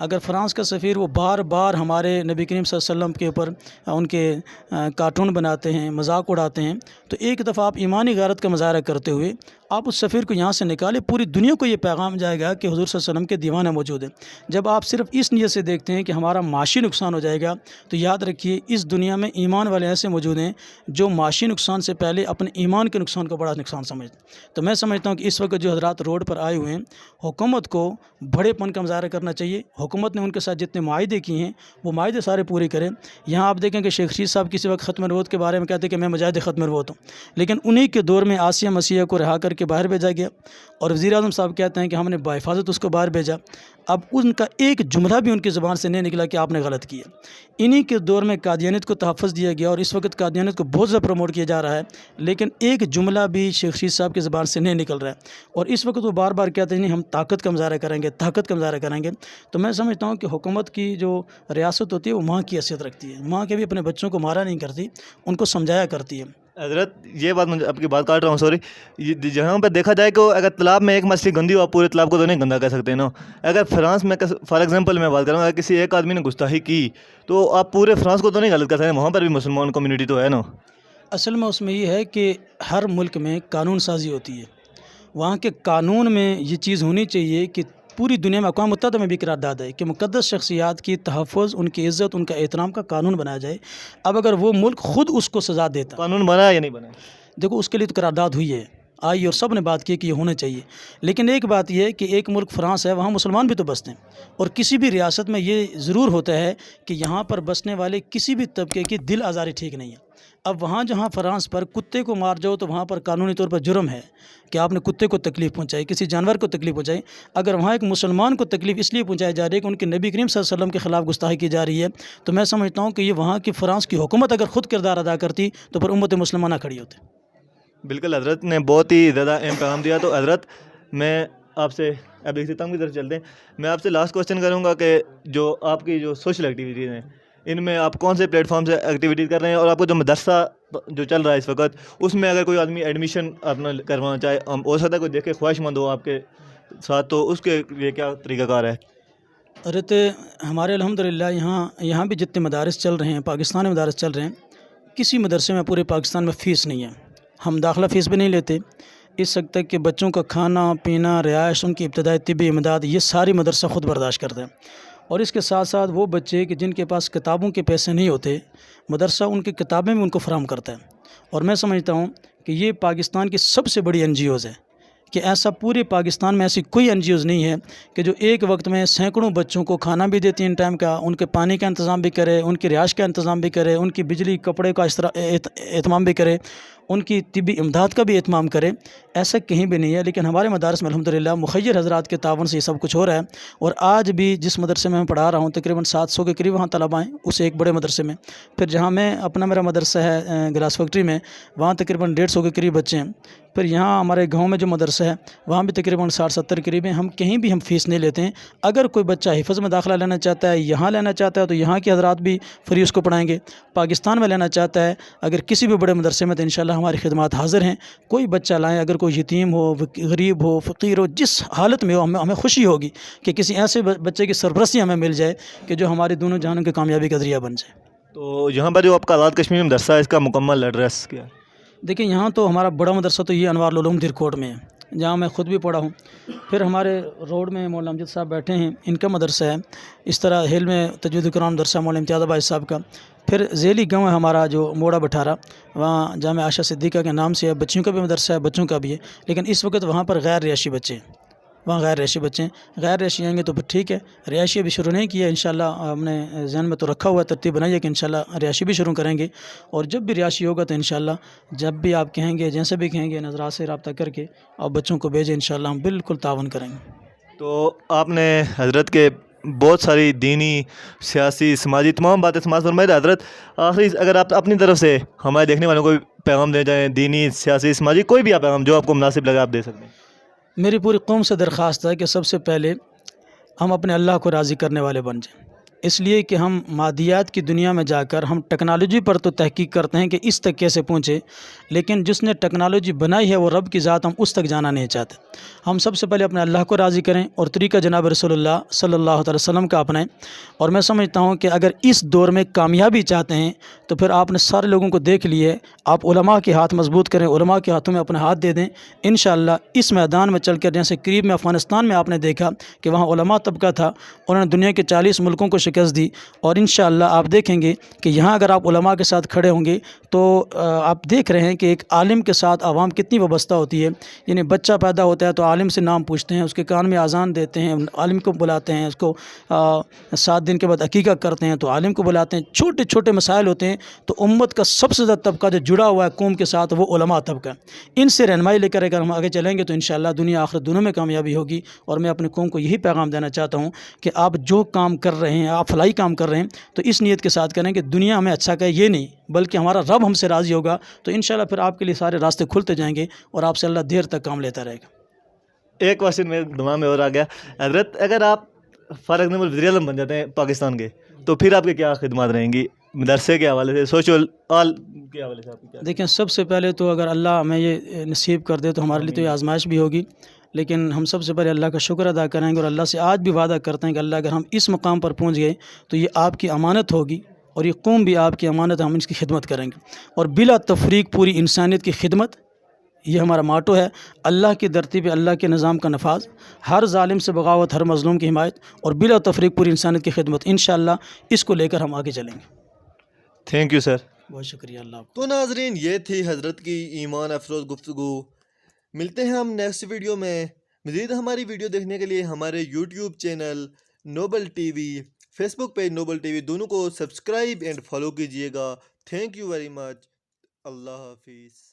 اگر فرانس کا سفیر وہ بار بار ہمارے نبی کریم صلی اللہ علیہ وسلم کے اوپر ان کے کارٹون بناتے ہیں، مذاق اڑاتے ہیں، تو ایک دفعہ آپ ایمانی غیرت کا مظاہرہ کرتے ہوئے آپ اس سفیر کو یہاں سے نکالیں، پوری دنیا کو یہ پیغام جائے گا کہ حضور صلی اللہ علیہ وسلم کے دیوانہ موجود ہیں۔ جب آپ صرف اس نیت سے دیکھتے ہیں کہ ہمارا معاشی نقصان ہو جائے گا، تو یاد رکھیے اس دنیا میں ایمان والے ایسے موجود ہیں جو معاشی نقصان سے پہلے اپنے ایمان کے نقصان کو بڑا نقصان سمجھتے ہیں۔ تو میں سمجھتا ہوں کہ اس وقت جو حضرات روڈ پر آئے ہوئے ہیں، حکومت کو بڑے پن کا مظاہرہ کرنا چاہیے۔ حکومت نے ان کے ساتھ جتنے معاہدے کیے ہیں وہ معاہدے سارے پورے کریں۔ یہاں آپ دیکھیں کہ شیخ رشید صاحب کسی وقت ختم نبوت کے بارے میں کہتے ہیں کہ میں مجاہد ختم نبوت ہوں، لیکن انہی کے دور میں آسیہ مسیح کو رہا کر کے باہر بھیجا گیا، اور وزیر اعظم صاحب کہتے ہیں کہ ہم نے بحفاظت اس کو باہر بھیجا۔ اب ان کا ایک جملہ بھی ان کی زبان سے نہیں نکلا کہ آپ نے غلط کیا۔ انہی کے دور میں قادیانیت کو تحفظ دیا گیا، اور اس وقت قادیانیت کو بہت زیادہ پروموٹ کیا جا رہا ہے، لیکن ایک جملہ بھی شیخ رشید صاحب کی زبان سے نہیں نکل رہا ہے، اور اس وقت وہ بار بار کہتے ہیں نہیں ہم طاقت کا مظاہرہ کریں گے، طاقت کا مظاہرہ کریں گے۔ تو میں سمجھتا ہوں کہ حکومت کی جو ریاست ہوتی ہے وہ ماں کی حیثیت رکھتی ہے، ماں کے بھی اپنے بچوں کو مارا نہیں کرتی، ان کو سمجھایا کرتی ہے۔ حضرت یہ بات مجھے آپ کی بات کاٹ رہا ہوں، سوری، جہاں پہ دیکھا جائے کہ اگر تالاب میں ایک مچھلی گندی ہو آپ پورے تالاب کو تو نہیں گندا کہہ سکتے نا۔ اگر فرانس میں فار ایگزامپل میں بات کروں، اگر کسی ایک آدمی نے گستاخی کی تو آپ پورے فرانس کو تو نہیں غلط کر سکتے، وہاں پر بھی مسلمان کمیونٹی تو ہے نا۔ اصل میں اس میں یہ ہے کہ ہر ملک میں قانون سازی ہوتی ہے، وہاں کے قانون میں یہ چیز ہونی چاہیے کہ پوری دنیا میں اقوام متحدہ میں بھی قرارداد ہے کہ مقدس شخصیات کی تحفظ، ان کی عزت، ان کا احترام کا قانون بنایا جائے۔ اب اگر وہ ملک خود اس کو سزا دیتا، قانون بنا ہے یا نہیں بنا؟ دیکھو اس کے لیے تو قرارداد ہوئی ہے، آئی اور سب نے بات کی کہ یہ ہونا چاہیے، لیکن ایک بات یہ ہے کہ ایک ملک فرانس ہے، وہاں مسلمان بھی تو بستے ہیں، اور کسی بھی ریاست میں یہ ضرور ہوتا ہے کہ یہاں پر بسنے والے کسی بھی طبقے کی دل آزاری ٹھیک نہیں ہے۔ اب وہاں جہاں فرانس پر کتے کو مار جاؤ تو وہاں پر قانونی طور پر جرم ہے کہ آپ نے کتے کو تکلیف پہنچائی، کسی جانور کو تکلیف پہنچائی۔ اگر وہاں ایک مسلمان کو تکلیف اس لیے پہنچائی جا رہی ہے کہ ان کے نبی کریم صلی اللہ علیہ وسلم کے خلاف گستاخی کی جا رہی ہے، تو میں سمجھتا ہوں کہ یہ وہاں کی فرانس کی حکومت اگر خود کردار ادا کرتی تو پھر امت مسلمہ نہ کھڑی ہوتی۔ بالکل، حضرت نے بہت ہی زیادہ اہم پیغام دیا۔ تو حضرت میں آپ سے اب اختتام کی طرف چلتے ہیں، میں آپ سے لاسٹ کوسچن کروں گا کہ جو آپ کی جو سوشل ایکٹیویٹیز ہیں ان میں آپ کون سے پلیٹ فارم سے ایکٹیویٹیز کر رہے ہیں، اور آپ کو جو مدرسہ جو چل رہا ہے اس وقت اس میں اگر کوئی آدمی ایڈمیشن اپنا کروانا چاہے، ہو سکتا ہے کوئی دیکھے خواہش مند ہو آپ کے ساتھ، تو اس کے لیے کیا طریقہ کار ہے؟ ارے ہمارے الحمدللہ یہاں بھی جتنے مدارس چل رہے ہیں، پاکستان میں مدارس چل رہے ہیں، کسی مدرسے میں پورے پاکستان میں فیس نہیں ہے، ہم داخلہ فیس بھی نہیں لیتے۔ اس وقت تک کہ بچوں کا کھانا پینا، رہائش، ان کی ابتدائی طبی امداد، یہ ساری مدرسہ خود برداشت کرتا ہے۔ اور اس کے ساتھ ساتھ وہ بچے کہ جن کے پاس کتابوں کے پیسے نہیں ہوتے، مدرسہ ان کی کتابیں بھی ان کو فراہم کرتا ہے۔ اور میں سمجھتا ہوں کہ یہ پاکستان کی سب سے بڑی این جی اوز ہے، کہ ایسا پورے پاکستان میں ایسی کوئی این جی اوز نہیں ہے کہ جو ایک وقت میں سینکڑوں بچوں کو کھانا بھی دیتی ہیں ان ٹائم کا، ان کے پانی کا انتظام بھی کرے، ان کی رہائش کا انتظام بھی کرے، ان کی بجلی کپڑے کا اہتمام بھی کرے، ان کی طبی امداد کا بھی اہتمام کرے، ایسا کہیں بھی نہیں ہے۔ لیکن ہمارے مدارس میں الحمدللہ مخیر حضرات کے تعاون سے یہ سب کچھ ہو رہا ہے۔ اور آج بھی جس مدرسے میں پڑھا رہا ہوں تقریباً 700 کے قریب وہاں طلباء ہیں، اس ایک بڑے مدرسے میں، پھر جہاں میں میرا مدرسہ ہے گلاس فیکٹری میں، وہاں تقریباً 150 کے قریب بچے ہیں۔ پھر یہاں ہمارے گاؤں میں جو مدرسہ ہے وہاں بھی تقریباً 60-70 قریب ہیں۔ ہم کہیں بھی ہم فیس نہیں لیتے ہیں۔ اگر کوئی بچہ حفظ میں داخلہ لینا چاہتا ہے، یہاں لینا چاہتا ہے، تو یہاں کے حضرات بھی فری اس کو پڑھائیں گے۔ پاکستان میں لینا چاہتا ہے اگر کسی بھی بڑے مدرسے میں، تو انشاءاللہ ہماری خدمات حاضر ہیں۔ کوئی بچہ لائیں، اگر کوئی یتیم ہو، غریب ہو، فقیر ہو، جس حالت میں ہو، ہمیں خوشی ہوگی کہ کسی ایسے بچے کی سرپرستی ہمیں مل جائے کہ جو ہماری دونوں جہانوں کی کامیابی کا ذریعہ بن جائے۔ تو یہاں پر جو آپ کا آزاد کشمیر مدرسہ ہے اس کا مکمل ایڈریس کیا ہے؟ دیکھیں یہاں تو ہمارا بڑا مدرسہ تو یہ انوار العلوم دھرکوٹ میں ہے، جہاں میں خود بھی پڑھا ہوں۔ پھر ہمارے روڈ میں مولانا امجد صاحب بیٹھے ہیں، ان کا مدرسہ ہے۔ اس طرح ہیل میں تجوید قرآن مدرسہ مولانا امتیاز بھائی صاحب کا۔ پھر ذیلی گاؤں ہے ہمارا جو موڑا بٹھارا، وہاں جامعہ عائشہ صدیقہ کے نام سے ہے، بچیوں کا بھی مدرسہ ہے، بچوں کا بھی ہے، لیکن اس وقت وہاں پر غیر رہائشی بچے ہیں، وہاں غیر رہائشی بچے ہیں۔ غیر رہائشی آئیں گے تو پھر ٹھیک ہے، رہائشی ابھی شروع نہیں کی ہے، انشاءاللہ ہم نے ذہن میں تو رکھا ہوا ہے، ترتیب بنائی ہے کہ انشاءاللہ رہائشی بھی شروع کریں گے۔ اور جب بھی رہائشی ہوگا تو انشاءاللہ جب بھی آپ کہیں گے، جیسے بھی کہیں گے، نظرات سے رابطہ کر کے اور بچوں کو بھیجیں، انشاءاللہ ہم بالکل تعاون کریں گے۔ تو آپ نے حضرت کے بہت ساری دینی، سیاسی، سماجی تمام باتیں سماج فرمائی۔ حضرت آخری اگر آپ اپنی طرف سے ہمارے دیکھنے والوں کو پیغام دے جائیں، دینی، سیاسی، سماجی، کوئی بھی آپ پیغام جو آپ کو مناسب لگے آپ دے سکتے ہیں۔ میری پوری قوم سے درخواست ہے کہ سب سے پہلے ہم اپنے اللہ کو راضی کرنے والے بن جائیں۔ اس لیے کہ ہم مادیات کی دنیا میں جا کر ہم ٹیکنالوجی پر تو تحقیق کرتے ہیں کہ اس تک کیسے پہنچے، لیکن جس نے ٹیکنالوجی بنائی ہے وہ رب کی ذات، ہم اس تک جانا نہیں چاہتے۔ ہم سب سے پہلے اپنے اللہ کو راضی کریں اور طریقہ جناب رسول اللہ صلی اللہ علیہ وسلم کا اپنائیں۔ اور میں سمجھتا ہوں کہ اگر اس دور میں کامیابی چاہتے ہیں تو پھر آپ نے سارے لوگوں کو دیکھ لیے، آپ علماء کے ہاتھ مضبوط کریں، علماء کے ہاتھوں میں اپنا ہاتھ دے دیں، انشاءاللہ اس میدان میں چل کر، جیسے قریب میں افغانستان میں آپ نے دیکھا کہ وہاں علماء طبقہ تھا، انہوں نے دنیا کے 40 ملکوں کو شکست دی، اور انشاءاللہ آپ دیکھیں گے کہ یہاں اگر آپ علماء کے ساتھ کھڑے ہوں گے تو آپ دیکھ رہے ہیں کہ ایک عالم کے ساتھ عوام کتنی وابستہ ہوتی ہے۔ یعنی بچہ پیدا ہوتا ہے تو عالم سے نام پوچھتے ہیں، اس کے کان میں اذان دیتے ہیں، عالم کو بلاتے ہیں، اس کو 7 دن کے بعد عقیقہ کرتے ہیں تو عالم کو بلاتے ہیں۔ چھوٹے چھوٹے مسائل ہوتے ہیں تو امت کا سب سے زیادہ طبقہ جو جڑا ہوا ہے قوم کے ساتھ وہ علماء طبقہ ہے۔ ان سے رہنمائی لے کر اگر ہم آگے چلیں گے تو انشاءاللہ دنیا آخرت دونوں میں کامیابی ہوگی۔ اور میں اپنے قوم کو یہی پیغام دینا چاہتا ہوں کہ آپ جو کام کر رہے ہیں، آپ فلاحی کام کر رہے ہیں تو اس نیت کے ساتھ کریں کہ دنیا ہمیں اچھا کہے، یہ نہیں بلکہ ہمارا رب ہم سے راضی ہوگا، تو انشاءاللہ پھر آپ کے لیے سارے راستے کھلتے جائیں گے اور آپ سے اللہ دیر تک کام لیتا رہے گا۔ ایک کوشچن میرے دماغ میں اور آ گیا حضرت، اگر آپ فار ایگزامپل وزیر اعظم بن جاتے ہیں پاکستان کے تو پھر آپ کی کیا خدمات رہیں گی مدرسے کے حوالے سے، سوشل آل کے حوالے سے آپ کی کیا؟ دیکھیں سب سے پہلے تو اگر اللہ ہمیں یہ نصیب کر دے تو ہمارے لیے تو یہ آزمائش بھی ہوگی، لیکن ہم سب سے پہلے اللہ کا شکر ادا کریں گے اور اللہ سے آج بھی وعدہ کرتے ہیں کہ اللہ اگر ہم اس مقام پر پہنچ گئے تو یہ آپ کی امانت ہوگی اور یہ قوم بھی آپ کی امانت ہے، ہم اس کی خدمت کریں گے اور بلا تفریق پوری انسانیت کی خدمت، یہ ہمارا ماٹو ہے۔ اللہ کی دھرتی پہ اللہ کے نظام کا نفاذ، ہر ظالم سے بغاوت، ہر مظلوم کی حمایت اور بلا تفریق پوری انسانیت کی خدمت، انشاءاللہ اس کو لے کر ہم آگے چلیں گے۔ Thank you sir. بہت شکریہ اللہ آپ کو۔ تو ناظرین، یہ تھی حضرت کی ایمان افروز گفتگو۔ ملتے ہیں ہم نیکسٹ ویڈیو میں۔ مزید ہماری ویڈیو دیکھنے کے لیے ہمارے YouTube channel Noble T V, Facebook page Noble T V دونوں کو سبسکرائب اینڈ فالو کیجیے گا۔ Thank you very much. اللہ حافظ۔